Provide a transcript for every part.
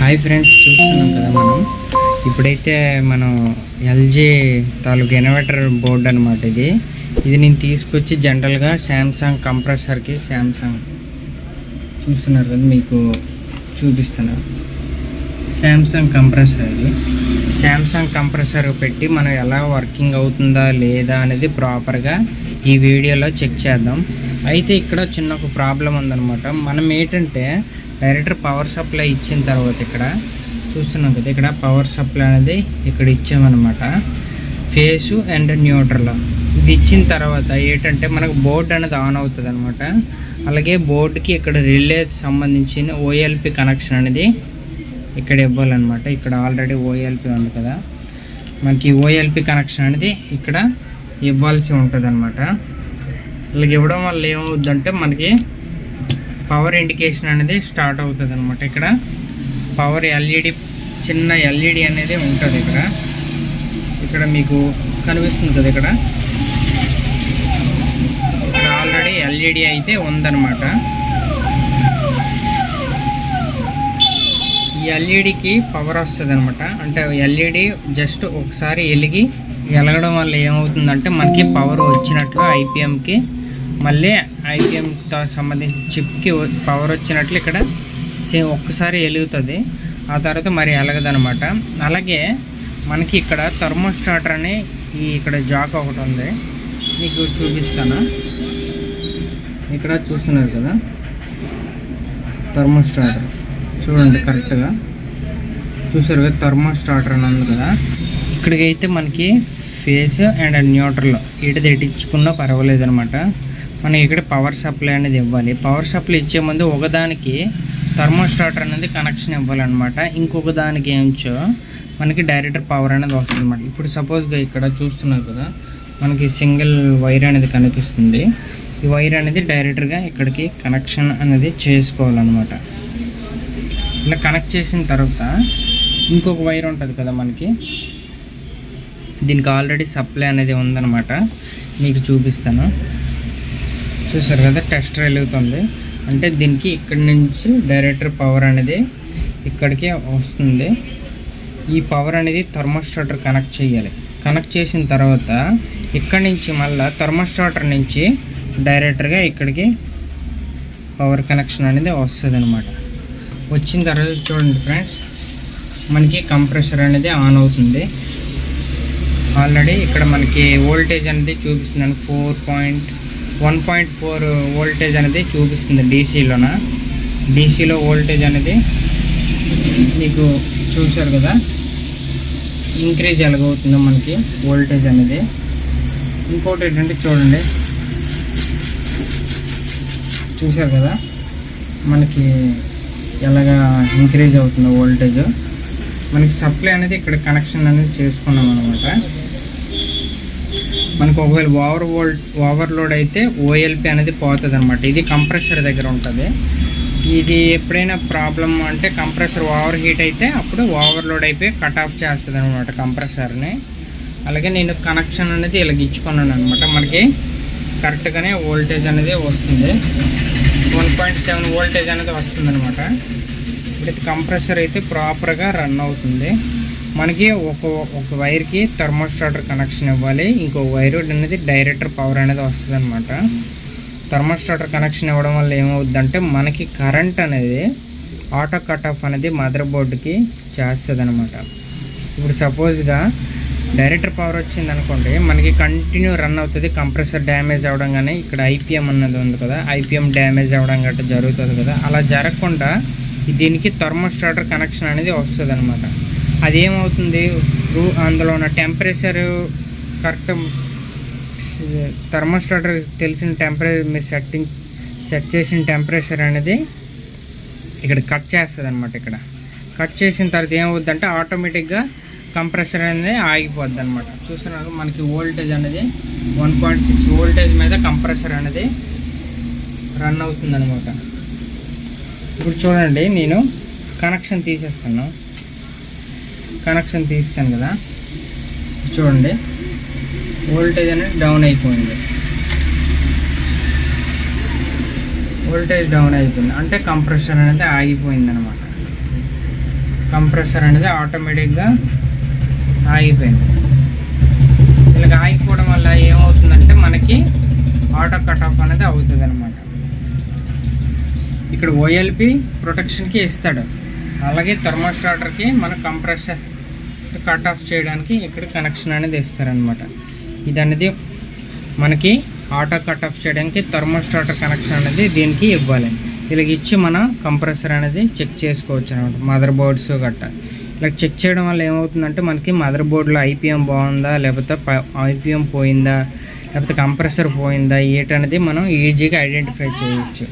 Hi friends, చూస్తున్నాం కదా మనం ఇప్పుడైతే మనం ఎల్జీ తాలూకు ఇన్వర్టర్ బోర్డు అనమాట. ఇది నేను తీసుకొచ్చి జనరల్గా శాంసంగ్ కంప్రెసర్కి శాంసంగ్ చూస్తున్నారు కదా, మీకు చూపిస్తాను. శాంసంగ్ కంప్రెసర్, ఇది శాంసంగ్ కంప్రెసర్ పెట్టి మనం ఎలా వర్కింగ్ అవుతుందా లేదా అనేది ప్రాపర్గా ఈ వీడియోలో చెక్ చేద్దాం. అయితే ఇక్కడ చిన్న ఒక ప్రాబ్లం ఉందన్నమాట. మనం ఏంటంటే డైరెక్ట్ పవర్ సప్లై ఇచ్చిన తర్వాత ఇక్కడ చూస్తున్నాం కదా, ఇక్కడ పవర్ సప్లై అనేది ఇక్కడ ఇచ్చామన్నమాట. ఫేసు అండ్ న్యూట్రల్ ఇది ఇచ్చిన తర్వాత ఏంటంటే మనకు బోర్డు అనేది ఆన్ అవుతుంది అనమాట. అలాగే బోర్డుకి ఇక్కడ రిలే సంబంధించిన ఓఎల్పి కనెక్షన్ అనేది ఇక్కడ ఇవ్వాలన్నమాట. ఇక్కడ ఆల్రెడీ ఓఎల్పి ఉంది కదా, మనకి ఓఎల్పి కనెక్షన్ అనేది ఇక్కడ ఇవ్వాల్సి ఉంటుంది అనమాట. అలాగే ఇవ్వడం వల్ల ఏమవుద్దంటే మనకి పవర్ ఇండికేషన్ అనేది స్టార్ట్ అవుతుంది అనమాట. ఇక్కడ పవర్ ఎల్ఈడి, చిన్న ఎల్ఈడి అనేది ఉంటుంది ఇక్కడ మీకు కనిపిస్తుంది కదా. ఇక్కడ ఆల్రెడీ ఎల్ఈడి అయితే ఉందన్నమాట. ఈ ఎల్ఈడికి పవర్ వస్తుంది అనమాట. అంటే ఎల్ఈడి జస్ట్ ఒకసారి వెలగడం వల్ల ఏమవుతుందంటే మనకి పవర్ వచ్చినట్లు ఐపీఎంకి, మళ్ళీ ఐపీఎంతో సంబంధించి చిప్కి పవర్ వచ్చినట్లు ఇక్కడ ఒక్కసారి వెలుగుతుంది. ఆ తర్వాత మరి వెలగదనమాట. అలాగే మనకి ఇక్కడ థర్మోస్టాటర్ అని ఇక్కడ జాక్ ఒకటి ఉంది, మీకు చూపిస్తాను. ఇక్కడ చూస్తున్నారు కదా, థర్మోస్టాటర్ చూడండి, కరెక్ట్గా చూసారు కదా, థర్మోస్టాటర్ అని ఉంది కదా. ఇక్కడికైతే మనకి ఫేస్ అండ్ న్యూట్రల్ ఎటు ఇచ్చుకున్నా పర్వాలేదు అనమాట. మనం ఇక్కడ పవర్ సప్లై అనేది ఇవ్వాలి. పవర్ సప్లై ఇచ్చే ముందు ఒకదానికి థర్మోస్టాటర్ అనేది కనెక్షన్ ఇవ్వాలన్నమాట. ఇంకొక దానికి ఏంచో మనకి డైరెక్ట్ పవర్ అనేది వస్తుంది అనమాట. ఇప్పుడు సపోజ్గా ఇక్కడ చూస్తున్నారు కదా, మనకి సింగిల్ వైర్ అనేది కనిపిస్తుంది. ఈ వైర్ అనేది డైరెక్ట్గా ఇక్కడికి కనెక్షన్ అనేది చేసుకోవాలన్నమాట. ఇలా కనెక్ట్ చేసిన తర్వాత ఇంకొక వైర్ ఉంటుంది కదా మనకి, దీనికి ఆల్రెడీ సప్లై అనేది ఉందన్నమాట. మీకు చూపిస్తాను. చూసారు కదా, టెస్టర్ వెలుగుతుంది. అంటే దీనికి ఇక్కడి నుంచి డైరెక్ట్ పవర్ అనేది ఇక్కడికి వస్తుంది. ఈ పవర్ అనేది థర్మోస్టాటర్ కనెక్ట్ చేయాలి. కనెక్ట్ చేసిన తర్వాత ఇక్కడి నుంచి మళ్ళీ థర్మోస్టాటర్ నుంచి డైరెక్ట్గా ఇక్కడికి పవర్ కనెక్షన్ అనేది వస్తుంది అనమాట. వచ్చిన తర్వాత చూడండి ఫ్రెండ్స్, మనకి కంప్రెసర్ అనేది ఆన్ అవుతుంది. ఆల్రెడీ ఇక్కడ మనకి వోల్టేజ్ అనేది చూపిస్తుంది. 1.4 వోల్టేజ్ అనేది చూపిస్తుంది డీసీలో వోల్టేజ్ అనేది మీకు చూశారు కదా, ఇంక్రీజ్ ఎలాగవుతుందో మనకి వోల్టేజ్ అనేది. ఇంకోటి ఏంటంటే చూడండి, చూశారు కదా మనకి ఎలాగా ఇంక్రీజ్ అవుతుందో వోల్టేజ్. మనకి సప్లై అనేది ఇక్కడ కనెక్షన్ అనేది చేసుకున్నాం అనమాట. మనకు ఒకవేళ ఓవర్లోడ్ అయితే ఓఎల్పి అనేది పోతుంది అనమాట. ఇది కంప్రెసర్ దగ్గర ఉంటుంది. ఇది ఎప్పుడైనా ప్రాబ్లం అంటే కంప్రెసర్ ఓవర్ హీట్ అయితే అప్పుడు ఓవర్లోడ్ అయిపోయి కట్ ఆఫ్ చేస్తుంది అనమాట కంప్రెసర్ని. అలాగే నేను కనెక్షన్ అనేది ఇలా ఇచ్చుకున్నాను అనమాట. మనకి కరెక్ట్గానే వోల్టేజ్ అనేది వస్తుంది. 1.7 వోల్టేజ్ అనేది వస్తుంది అనమాట. ఇప్పుడు కంప్రెసర్ అయితే ప్రాపర్గా రన్ అవుతుంది. మనకి ఒక వైర్కి థర్మోస్టాటర్ కనెక్షన్ ఇవ్వాలి, ఇంకో వైర్ అనేది డైరెక్ట్ పవర్ అనేది వస్తుంది అనమాట. థర్మోస్టాటర్ కనెక్షన్ ఇవ్వడం వల్ల ఏమవుద్దంటే మనకి కరెంట్ అనేది ఆటో కట్ ఆఫ్ అనేది మదర్ బోర్డుకి చేస్తుంది అనమాట. ఇప్పుడు సపోజ్గా డైరెక్ట్ పవర్ వచ్చింది అనుకోండి, మనకి కంటిన్యూ రన్ అవుతుంది. కంప్రెసర్ డ్యామేజ్ అవ్వడం కానీ ఇక్కడ ఐపీఎం అన్నది ఉంది కదా, ఐపీఎం డ్యామేజ్ అవ్వడం గట్రా జరుగుతుంది కదా. అలా జరగకుండా దీనికి థర్మోస్టాటర్ కనెక్షన్ అనేది వస్తుంది అనమాట. అదేమవుతుంది, అందులో ఉన్న టెంపరేచర్ కరెక్ట్ థర్మోస్టాటర్ తెలిసిన టెంపరేచర్ మీరు సెట్ చేసిన టెంపరేచర్ అనేది ఇక్కడ కట్ చేస్తుంది అనమాట. ఇక్కడ కట్ చేసిన తర్వాత ఏమవుద్దంటే ఆటోమేటిక్గా కంప్రెసర్ అనేది ఆగిపోద్ది అనమాట. చూస్తున్నారు మనకి వోల్టేజ్ అనేది 1.6 వోల్టేజ్ మీద కంప్రెసర్ అనేది రన్ అవుతుంది అనమాట. ఇప్పుడు చూడండి, నేను కనెక్షన్ తీసేస్తాను. కనెక్షన్ తీస్తాను కదా, చూడండి వోల్టేజ్ అనేది డౌన్ అయిపోయింది. వోల్టేజ్ డౌన్ అయిపోయింది అంటే కంప్రెసర్ అనేది ఆగిపోయింది అనమాట. కంప్రెసర్ అనేది ఆటోమేటిక్గా ఆగిపోయింది. ఇలాగ ఆగిపోవడం వల్ల ఏమవుతుందంటే మనకి ఆటో కట్ ఆఫ్ అనేది అవుతుంది అనమాట. ఇక్కడ ఓఎల్పి ప్రొటెక్షన్కి ఇస్తాడు, అలాగే థర్మోస్టార్టర్కి మన కంప్రెసర్ కట్ ఆఫ్ చేయడానికి ఇక్కడ కనెక్షన్ అనేది ఇస్తారనమాట. ఇది అనేది మనకి ఆటో కట్ ఆఫ్ చేయడానికి థర్మోస్టార్టర్ కనెక్షన్ అనేది దీనికి ఇవ్వాలి. ఇలాగ ఇచ్చి మనం కంప్రెసర్ అనేది చెక్ చేసుకోవచ్చు అనమాట. మదర్ బోర్డ్స్ గట్ట ఇలా చెక్ చేయడం వల్ల ఏమవుతుందంటే మనకి మదర్ బోర్డులో ఐపీఎం బాగుందా, లేకపోతే ఐపీఎం పోయిందా, లేకపోతే కంప్రెసర్ పోయిందా ఏటనేది మనం ఈజీగా ఐడెంటిఫై చేయవచ్చు.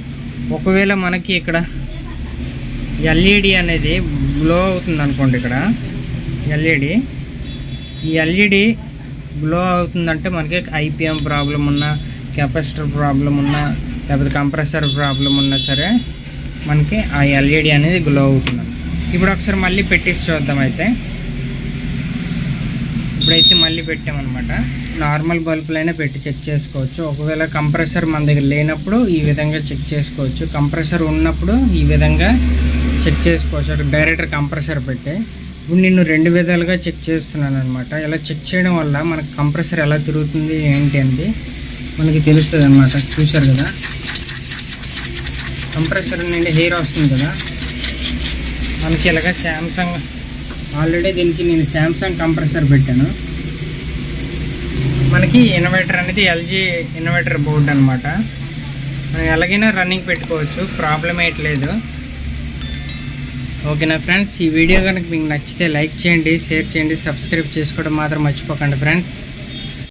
ఒకవేళ మనకి ఇక్కడ ఎల్ఈడి అనేది బ్లో అవుతుంది అనుకోండి, ఇక్కడ ఈ ఎల్ఈడి బ్లో అవుతుందంటే మనకి ఐపీఎం ప్రాబ్లం ఉన్నా, కెపాసిటర్ ప్రాబ్లం ఉన్నా, లేకపోతే కంప్రెసర్ ప్రాబ్లం ఉన్నా సరే మనకి ఆ ఎల్ఈడి అనేది గ్లో అవుతుంది. ఇప్పుడు ఒకసారి మళ్ళీ పెట్టేసి చూద్దాం. ఇప్పుడైతే మళ్ళీ పెట్టామన్నమాట. నార్మల్ బల్బులైనా పెట్టి చెక్ చేసుకోవచ్చు. ఒకవేళ కంప్రెసర్ మన దగ్గర లేనప్పుడు ఈ విధంగా చెక్ చేసుకోవచ్చు, కంప్రెసర్ ఉన్నప్పుడు ఈ విధంగా చెక్ చేసుకోవచ్చు. అక్కడ డైరెక్ట్ కంప్రెసర్ పెట్టే ఇప్పుడు నేను 2 విధాలుగా చెక్ చేస్తున్నాను అనమాట. ఇలా చెక్ చేయడం వల్ల మనకు కంప్రెసర్ ఎలా తిరుగుతుంది ఏంటి అనేది మనకి తెలుస్తుంది అనమాట. చూశారు కదా, కంప్రెసర్ నుండి హెయిర్ వస్తుంది కదా మనకి. ఇలాగ శాంసంగ్ ఆల్రెడీ దీనికి నేను శాంసంగ్ కంప్రెసర్ పెట్టాను. మనకి ఇన్వర్టర్ అనేది ఎల్జీ ఇన్వర్టర్ బోర్డు అనమాట. మనం ఎలాగైనా రన్నింగ్ పెట్టుకోవచ్చు, ప్రాబ్లం ఏట్లేదు. ఓకేనా ఫ్రెండ్స్, ఈ వీడియో కనుక మీకు నచ్చితే లైక్ చేయండి, షేర్ చేయండి, సబ్స్క్రైబ్ చేసుకోవడం మాత్రం మర్చిపోకండి ఫ్రెండ్స్.